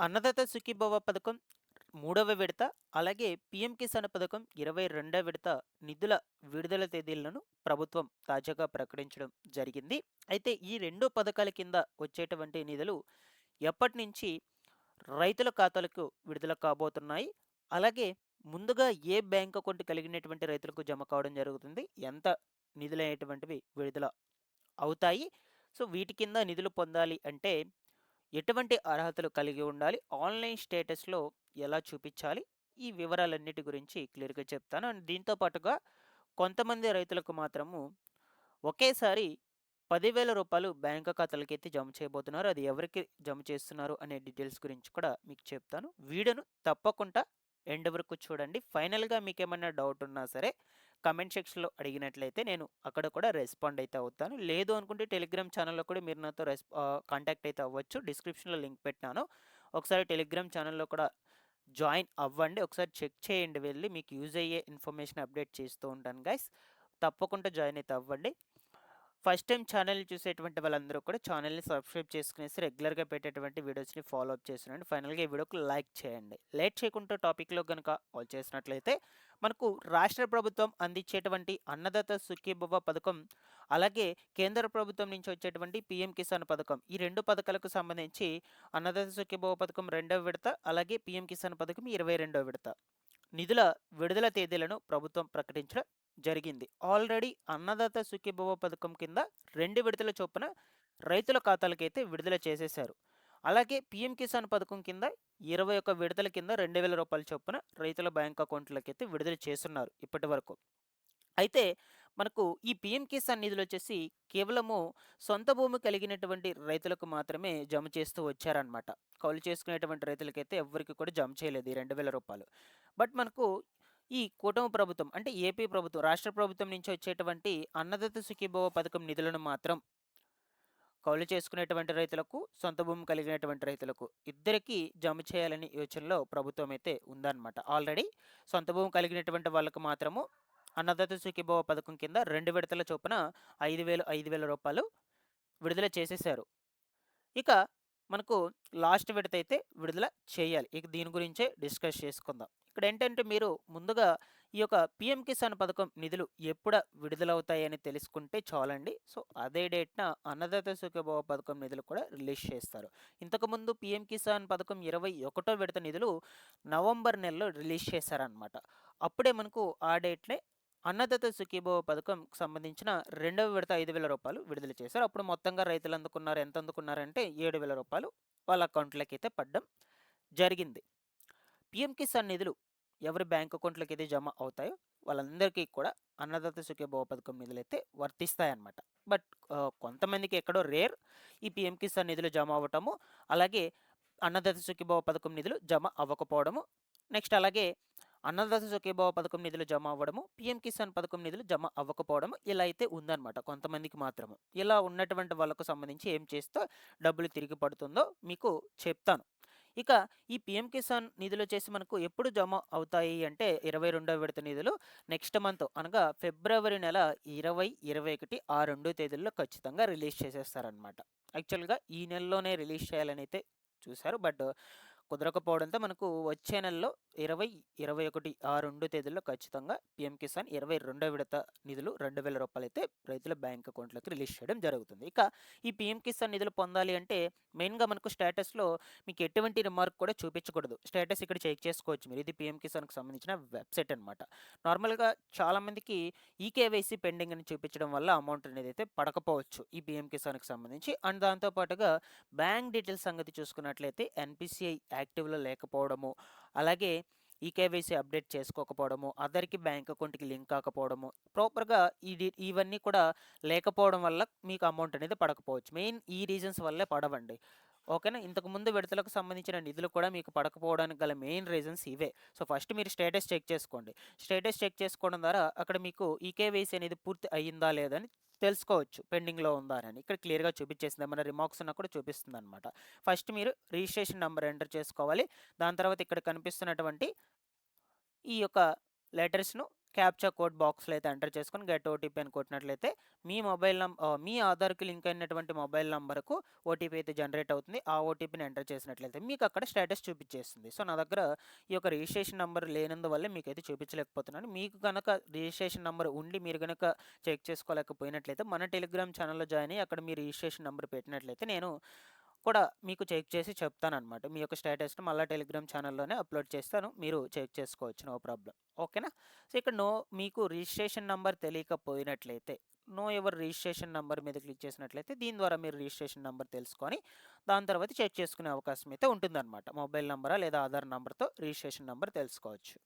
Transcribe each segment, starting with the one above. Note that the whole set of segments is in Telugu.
అన్నదాత సుఖీభవ పథకం మూడవ విడత, అలాగే పీఎం కిసాన్ పథకం 22వ విడత నిధుల విడుదల తేదీలను ప్రభుత్వం తాజాగా ప్రకటించడం జరిగింది. అయితే ఈ 2 పథకాల కింద వచ్చేటువంటి నిధులు ఎప్పటినుంచి రైతుల ఖాతాలకు విడుదల కాబోతున్నాయి. అలాగే ముందుగా ఏ బ్యాంక్ అకౌంట్ కలిగినటువంటి రైతులకు జమ కావడం జరుగుతుంది. ఎంత నిధులనేటువంటివి విడుదల అవుతాయి. సో, వీటి కింద నిధులు పొందాలి అంటే ఎటువంటి అర్హతలు కలిగి ఉండాలి? ఆన్‌లైన్ స్టేటస్‌లో ఎలా చూపిచ్చాలి? ఈ వివరాలన్నిటి గురించి క్లియర్‌గా చెప్తాను. అండ్ దీంతో పాటుగా కొంతమంది రైతులకు మాత్రము ఒకేసారి రూ. 10,000 బ్యాంక్ ఖాతాలకైతే జమ చేయబోతున్నారు. అది ఎవరికి జమ చేస్తున్నారు అనే డీటెయిల్స్ గురించి కూడా మీకు చెప్తాను. వీడియోను తప్పకుండా ఎండ్ వరకు చూడండి. ఫైనల్‌గా మీకేమన్నా డౌట్ ఉన్నా సరే కామెంట్ సెక్షన్‌లో అడిగినట్లయితే నేను అక్కడ కూడా రెస్పాండ్ అయితే అవుతాను. లేదు అనుకుంటే టెలిగ్రామ్ ఛానెల్‌లో కూడా మీరు నాతో కాంటాక్ట్ అయితే అవ్వచ్చు. డిస్క్రిప్షన్‌లో లింక్ పెట్టినాను. ఒకసారి టెలిగ్రామ్ ఛానెల్‌లో కూడా జాయిన్ అవ్వండి. ఒకసారి చెక్ చేయండి వెళ్లి. మీకు యూజ్ అయ్యే ఇన్ఫర్మేషన్ అప్డేట్ చేస్తూ ఉంటాను గైస్. తప్పకుండా జాయిన్ అయితే అవ్వండి. ఫస్ట్ టైం ఛానల్‌ని చూసేటువంటి వాళ్ళందరూ కూడా ఛానల్‌ని సబ్స్క్రైబ్ చేసుకునేసి రెగ్యులర్‌గా పెట్టేటువంటి వీడియోస్‌ని ఫాలో అప్ చేస్తుండండి. ఫైనల్‌గా ఈ వీడియోకి లైక్ చేయండి. లేట్ చేయకుండా టాపిక్‌లో గనుక వచ్చేసినట్లయితే మనకు రాష్ట్ర ప్రభుత్వం అందించేటువంటి అన్నదాత సుఖీభవ పథకం, అలాగే కేంద్ర ప్రభుత్వం నుంచి వచ్చేటువంటి పీఎం కిసాన్ పథకం. ఈ 2 పథకాలకు సంబంధించి అన్నదాత సుఖీభవ పథకం రెండవ విడత, అలాగే పీఎం కిసాన్ పథకం 22వ విడత నిధుల విడుదల తేదీలను ప్రభుత్వం ప్రకటించడం జరిగింది. ఆల్రెడీ అన్నదాత సుఖీభవ పథకం కింద 2 విడతల చొప్పున రైతుల ఖాతాలకైతే విడుదల చేసేశారు. అలాగే పీఎం కిసాన్ పథకం కింద 21 విడతల కింద రూ. 2,000 చొప్పున రైతుల బ్యాంక్ అకౌంట్లకైతే విడుదల చేసున్నారు ఇప్పటివరకు. అయితే మనకు ఈ పీఎం కిసాన్ నిధులొచ్చేసి కేవలము సొంత భూమి కలిగినటువంటి రైతులకు మాత్రమే జమ చేస్తూ వచ్చారనమాట. కౌలు చేసుకునేటువంటి రైతులకైతే ఎవ్వరికి కూడా జమ చేయలేదు ఈ రూ. 2,000. బట్ మనకు ఈ కూటమి ప్రభుత్వం అంటే ఏపీ ప్రభుత్వం, రాష్ట్ర ప్రభుత్వం నుంచి వచ్చేటువంటి అన్నదాత సుఖీభవ పథకం నిధులను మాత్రం కౌలు చేసుకునేటువంటి రైతులకు, సొంత భూమి కలిగినటువంటి రైతులకు ఇద్దరికీ జమ చేయాలని యోచనలో ప్రభుత్వం అయితే ఉందన్నమాట. ఆల్రెడీ సొంత భూమి కలిగినటువంటి వాళ్ళకు మాత్రము అన్నదాత సుఖీభవ పథకం కింద 2 విడతల చొప్పున రూ. 5,000 విడుదల చేసేశారు. ఇక మనకు లాస్ట్ విడత అయితే విడుదల చేయాలి. ఇక దీని గురించే డిస్కస్ చేసుకుందాం. ఇక్కడేంటంటే మీరు ముందుగా ఈ యొక్క పీఎం కిసాన్ పథకం నిధులు ఎప్పుడు విడుదలవుతాయని తెలుసుకుంటే చాలండి. సో, అదే డేట్‌న అన్నదాత సుఖీభవ పథకం నిధులు కూడా రిలీజ్ చేస్తారు. ఇంతకుముందు పీఎం కిసాన్ పథకం 21 విడత నిధులు నవంబర్ నెలలో రిలీజ్ చేశారనమాట. అప్పుడే మనకు ఆ డేట్‌నే అన్నదాత సుఖీభవ పథకంకి సంబంధించిన రెండవ విడత రూ. 5,000 విడుదల చేశారు. అప్పుడు మొత్తంగా రైతులు అందుకున్నారు. ఎంత అందుకున్నారంటే రూ. 7,000 వాళ్ళ అకౌంట్‌లకైతే పడడం జరిగింది. పీఎం కిసాన్ నిధులు ఎవరి బ్యాంక్ అకౌంట్‌లకైతే జమ అవుతాయో వాళ్ళందరికీ కూడా అన్నదాత సుఖీభవ పథకం నిధులైతే వర్తిస్తాయన్నమాట. బట్ కొంతమందికి ఎక్కడో రేర్ ఈ పీఎం కిసాన్ నిధులు జమ అవ్వటము, అలాగే అన్నదాత సుఖీభవ పథకం నిధులు జమ అవ్వకపోవడము. నెక్స్ట్ అలాగే అన్నదాత సుఖీభవ పథకం నిధులు జమ అవ్వడము, పీఎం కిసాన్ పథకం నిధులు జమ అవ్వకపోవడము ఇలా అయితే ఉందన్నమాట కొంతమందికి మాత్రము. ఇలా ఉన్నటువంటి వాళ్ళకు సంబంధించి ఏం చేస్తే డబ్బులు తిరిగి పడుతుందో మీకు చెప్తాను. ఇక ఈ పీఎం కిసాన్ నిధులొచ్చేసి మనకు ఎప్పుడు జమ అవుతాయి అంటే 22వ విడత నిధులు నెక్స్ట్ మంత్ అనగా ఫిబ్రవరి నెల 20, 21 ఆ 2 తేదీల్లో ఖచ్చితంగా రిలీజ్ చేసేస్తారనమాట. యాక్చువల్‌గా ఈ నెలలోనే రిలీజ్ చేయాలనైతే చూసారు. బట్ కుదరకపోవడంతో మనకు వచ్చే నెలలో 20, 21 ఆ 2 తేదీల్లో ఖచ్చితంగా పీఎం కిసాన్ 22వ విడత నిధులు రూ. 2,000 అయితే రైతుల బ్యాంక్ అకౌంట్‌లోకి రిలీజ్ చేయడం జరుగుతుంది. ఇక ఈ పీఎం కిసాన్ నిధులు పొందాలి అంటే మెయిన్‌గా మనకు స్టేటస్‌లో మీకు ఎటువంటి రిమార్క్ కూడా చూపించకూడదు. స్టేటస్ ఇక్కడ చెక్ చేసుకోవచ్చు మీరు. ఇది పీఎం కిసాన్‌కి సంబంధించిన వెబ్‌సైట్ అనమాట. నార్మల్‌గా చాలామందికి ఈకేవైసీ పెండింగ్ అని చూపించడం వల్ల అమౌంట్ అనేది అయితే పడకపోవచ్చు ఈ పీఎం కిసాన్‌కి సంబంధించి. అండ్ దాంతో పాటుగా బ్యాంక్ డీటెయిల్స్ సంగతి చూసుకున్నట్లయితే ఎన్‌పిసిఐ యాక్టివ్‌లో లేకపోవడము, అలాగే ఈకేవైసీ అప్డేట్ చేసుకోకపోవడము, అదర్‌కి బ్యాంక్ అకౌంట్‌కి లింక్ కాకపోవడము, ప్రాపర్‌గా ఇవన్నీ కూడా లేకపోవడం వల్ల మీకు అమౌంట్ అనేది పడకపోవచ్చు. మెయిన్ ఈ రీజన్స్ వల్లే పడవండి. ఓకేనా? ఇంతకుముందు విడతలకు సంబంధించిన నిధులు కూడా మీకు పడకపోవడానికి గల మెయిన్ రీజన్స్ ఇవే. సో, ఫస్ట్ మీరు స్టేటస్ చెక్ చేసుకోండి. స్టేటస్ చెక్ చేసుకోవడం ద్వారా అక్కడ మీకు ఈకేవైసీ అనేది పూర్తి అయ్యిందా లేదా అని తెలుసుకోవచ్చు. పెండింగ్‌లో ఉందా అని. ఇక్కడ క్లియర్‌గా చూపించేసింది. ఏమైనా రిమార్క్స్ ఉన్నా కూడా చూపిస్తుందనమాట. ఫస్ట్ మీరు రిజిస్ట్రేషన్ నంబర్ ఎంటర్ చేసుకోవాలి. దాని తర్వాత ఇక్కడ కనిపిస్తున్నటువంటి ఈ యొక్క లెటర్స్‌ను క్యాప్చా కోడ్ బాక్స్‌లో అయితే ఎంటర్ చేసుకొని గెట్ ఓటీపీ అని కొట్టినట్లయితే మీ ఆధార్‌కి లింక్ అయినటువంటి మొబైల్ నంబర్‌కు ఓటీపీ అయితే జనరేట్ అవుతుంది. ఆ ఓటీపీని ఎంటర్ చేసినట్లయితే మీకు అక్కడ స్టేటస్ చూపించేస్తుంది. సో, నా దగ్గర ఈ యొక్క రిజిస్ట్రేషన్ నంబర్ లేనందువల్లే మీకైతే చూపించలేకపోతున్నాను. మీకు గనక రిజిస్ట్రేషన్ నంబర్ ఉండి మీరు గనక చెక్ చేసుకోలేకపోయినట్లయితే మన టెలిగ్రామ్ ఛానెల్‌లో జాయిన్ అయ్యి అక్కడ మీ రిజిస్ట్రేషన్ నంబర్ పెట్టినట్లయితే నేను కూడా మీకు చెక్ చేసి చెప్తాననమాట. మీ యొక్క స్టేటస్‌ని మళ్ళా టెలిగ్రామ్ ఛానెల్‌లోనే అప్‌లోడ్ చేస్తాను. మీరు చెక్ చేసుకోవచ్చు. No problem. ఓకేనా? సో, ఇక్కడ మీకు రిజిస్ట్రేషన్ నంబర్ తెలియకపోయినట్లయితే నో యువర్ రిజిస్ట్రేషన్ నంబర్ మీద క్లిక్ చేసినట్లయితే దీని ద్వారా మీరు రిజిస్ట్రేషన్ నంబర్ తెలుసుకొని దాని తర్వాత చెక్ చేసుకునే అవకాశం అయితే ఉంటుందన్నమాట. మొబైల్ నంబరా లేదా ఆధార్ నంబర్‌తో రిజిస్ట్రేషన్ నంబర్ తెలుసుకోవచ్చు.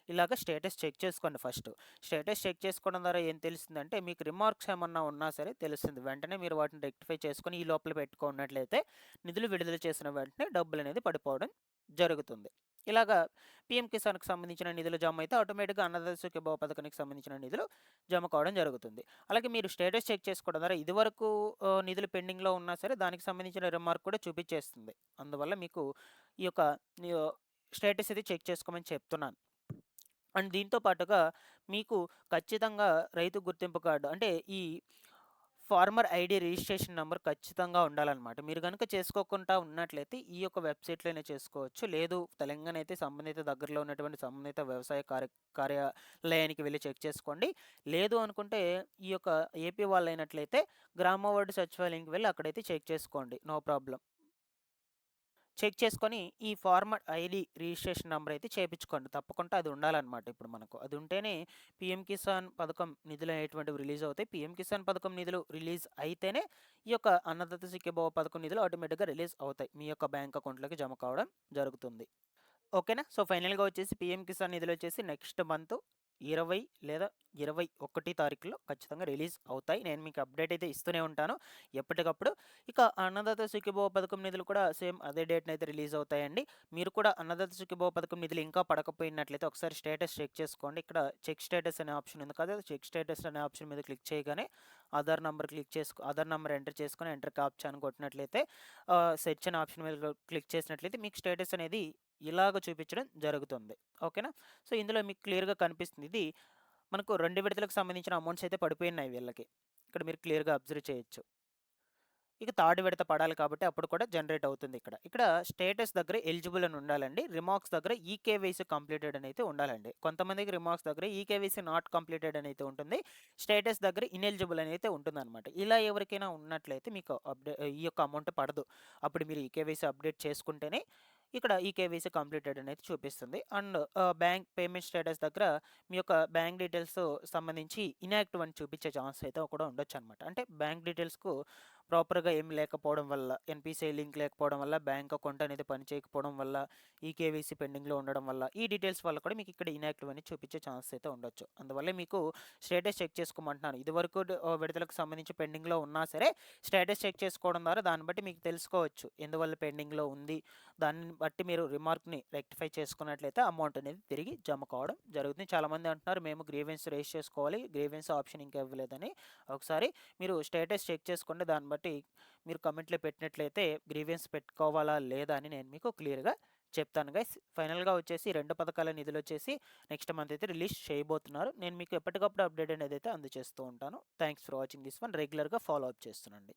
ఇలాగ స్టేటస్ చెక్ చేసుకోండి ఫస్ట్. స్టేటస్ చెక్ చేసుకోవడం ద్వారా ఏం తెలుస్తుందంటే మీకు రిమార్క్స్ ఏమన్నా ఉన్నా సరే తెలుస్తుంది. వెంటనే మీరు వాటిని రెక్టిఫై చేసుకొని ఈ లోపల పెట్టుకున్నట్లయితే నిధులు విడుదల చేసిన వెంటనే డబ్బులనేది పడిపోవడం జరుగుతుంది. ఇలాగా పీఎం కిసాన్‌కి సంబంధించిన నిధులు జమ అయితే ఆటోమేటిక్‌గా అన్నదాత సుఖీభవ పథకానికి సంబంధించిన నిధులు జమ కావడం జరుగుతుంది. అలాగే మీరు స్టేటస్ చెక్ చేసుకోవడం ద్వారా ఇదివరకు నిధులు పెండింగ్‌లో ఉన్నా సరే దానికి సంబంధించిన రిమార్క్ కూడా చూపించేస్తుంది. అందువల్ల మీకు ఈ యొక్క ఆహ్, స్టేటస్ ఇది చెక్ చేసుకోమని చెప్తున్నాను. అండ్ దీంతో పాటుగా మీకు ఖచ్చితంగా రైతు గుర్తింపు కార్డు అంటే ఈ ఫార్మర్ ఐడీ రిజిస్ట్రేషన్ నంబర్ ఖచ్చితంగా ఉండాలన్నమాట. మీరు గనుక చేసుకోకుండా ఉన్నట్లయితే ఈ యొక్క వెబ్‌సైట్‌లోనే చేసుకోవచ్చు. లేదు తెలంగాణ అయితే సంబంధిత దగ్గరలో ఉన్నటువంటి సంబంధిత వ్యవసాయ కార్యాలయానికి వెళ్లి చెక్ చేసుకోండి. లేదు అనుకుంటే ఈ యొక్క ఏపీ వాళ్ళైనట్లయితే గ్రామ వార్డు సచివాలయానికి వెళ్లి అక్కడైతే చెక్ చేసుకోండి. No problem. చెక్ చేసుకొని ఈ ఫార్మర్ ఐడీ రిజిస్ట్రేషన్ నంబర్ అయితే చేపించుకోండి. తప్పకుండా అది ఉండాలన్నమాట ఇప్పుడు మనకు. అది ఉంటేనే పీఎం కిసాన్ పథకం నిధులు అనేటువంటివి రిలీజ్ అవుతాయి. పీఎం కిసాన్ పథకం నిధులు రిలీజ్ అయితేనే ఈ యొక్క అన్నదాత సుఖీభవ పథకం నిధులు ఆటోమేటిక్‌గా రిలీజ్ అవుతాయి. మీ యొక్క బ్యాంక్ అకౌంట్‌లోకి జమ కావడం జరుగుతుంది. ఓకేనా? సో, ఫైనల్‌గా వచ్చేసి పీఎం కిసాన్ నిధులొచ్చేసి నెక్స్ట్ మంత్ 20 లేదా 21 తారీఖులో ఖచ్చితంగా రిలీజ్ అవుతాయి. నేను మీకు అప్డేట్ అయితే ఇస్తూనే ఉంటాను ఎప్పటికప్పుడు. ఇక అన్నదాత సుఖీభవ పథకం నిధులు కూడా సేమ్ అదే డేట్‌నైతే రిలీజ్ అవుతాయండి. మీరు కూడా అన్నదాత సుఖీభవ పథకం నిధులు ఇంకా పడకపోయినట్లయితే ఒకసారి స్టేటస్ చెక్ చేసుకోండి. ఇక్కడ చెక్ స్టేటస్ అనే ఆప్షన్ ఉంది కదా! చెక్ స్టేటస్ అనే ఆప్షన్ మీద క్లిక్ చేయగానే ఆధార్ నంబర్ ఎంటర్ చేసుకొని ఎంటర్ క్యాప్చా అని కొట్టినట్లయితే సెర్చ్ అనే ఆప్షన్ మీద క్లిక్ చేసినట్లయితే మీకు స్టేటస్ అనేది ఇలాగ చూపించడం జరుగుతుంది. ఓకేనా? సో, ఇందులో మీకు క్లియర్‌గా కనిపిస్తుంది. ఇది మనకు 2 విడతలకు సంబంధించిన అమౌంట్స్ అయితే పడిపోయినాయి వీళ్ళకి. ఇక్కడ మీరు క్లియర్‌గా అబ్జర్వ్ చేయొచ్చు. ఇక థర్డ్ విడత పడాలి కాబట్టి అప్పుడు కూడా జనరేట్ అవుతుంది ఇక్కడ. ఇక్కడ స్టేటస్ దగ్గర ఎలిజిబుల్ అని ఉండాలండి. రిమార్క్స్ దగ్గర ఈకేవైసీ కంప్లీటెడ్ అని అయితే ఉండాలండి. కొంతమందికి రిమార్క్స్ దగ్గర ఈకేవైసీ నాట్ కంప్లీటెడ్ అని అయితే ఉంటుంది. స్టేటస్ దగ్గర ఇనెలిజిబుల్ అని అయితే ఉంటుందన్నమాట. ఇలా ఎవరికైనా ఉన్నట్లయితే మీకు ఈ యొక్క అమౌంట్ పడదు. అప్పుడు మీరు ఈకేవైసీ అప్డేట్ చేసుకుంటేనే ఇక్కడ ఈకేవైసీ కంప్లీటెడ్ అని అయితే చూపిస్తుంది. అండ్ బ్యాంక్ పేమెంట్ స్టేటస్ దగ్గర మీ యొక్క బ్యాంక్ డీటెయిల్స్ సంబంధించి ఇనాక్టివ్ అని చూపించే ఛాన్స్ అయితే కూడా ఉండొచ్చనమాట. అంటే బ్యాంక్ డీటెయిల్స్‌కు ప్రాపర్‌గా ఏమి లేకపోవడం వల్ల, ఎన్‌పీసీఐ లింక్ లేకపోవడం వల్ల, బ్యాంక్ అకౌంట్ అనేది పనిచేయకపోవడం వల్ల, ఈకేవైసీ పెండింగ్‌లో ఉండడం వల్ల, ఈ డీటెయిల్స్ వల్ల కూడా మీకు ఇక్కడ ఇనాక్టివ్ అని చూపించే ఛాన్స్ అయితే ఉండొచ్చు. అందువల్ల మీకు స్టేటస్ చెక్ చేసుకోమంటున్నాను. ఇదివరకు విడుదలకు సంబంధించి పెండింగ్‌లో ఉన్నా సరే స్టేటస్ చెక్ చేసుకోవడం ద్వారా దాన్ని బట్టి మీకు తెలుసుకోవచ్చు. ఎందువల్ల పెండింగ్‌లో ఉంది. దాన్ని బట్టి మీరు రిమార్క్‌ని రెక్టిఫై చేసుకున్నట్లయితే అమౌంట్ అనేది తిరిగి జమ కావడం జరుగుతుంది. చాలామంది అంటున్నారు మేము గ్రీవెన్స్ రైజ్ చేసుకోవాలి. గ్రీవెన్స్ ఆప్షన్ ఇంకా ఇవ్వలేదని. ఒకసారి మీరు స్టేటస్ చెక్ చేసుకోండి. దాన్ని బట్టి మీరు కమెంట్‌లో పెట్టినట్లయితే గ్రీవెన్స్ పెట్టుకోవాలా లేదా అని నేను మీకు క్లియర్‌గా చెప్తాను గైస్. ఫైనల్‌గా వచ్చేసి 2 పథకాల నిధులొచ్చేసి నెక్స్ట్ మంత్ అయితే రిలీజ్ చేయబోతున్నారు. నేను మీకు ఎప్పటికప్పుడు అప్డేట్ అనేది అయితే అందజేస్తూ ఉంటాను. Thanks for watching this one. రెగ్యులర్‌గా ఫాలో అప్ చేస్తుండండి.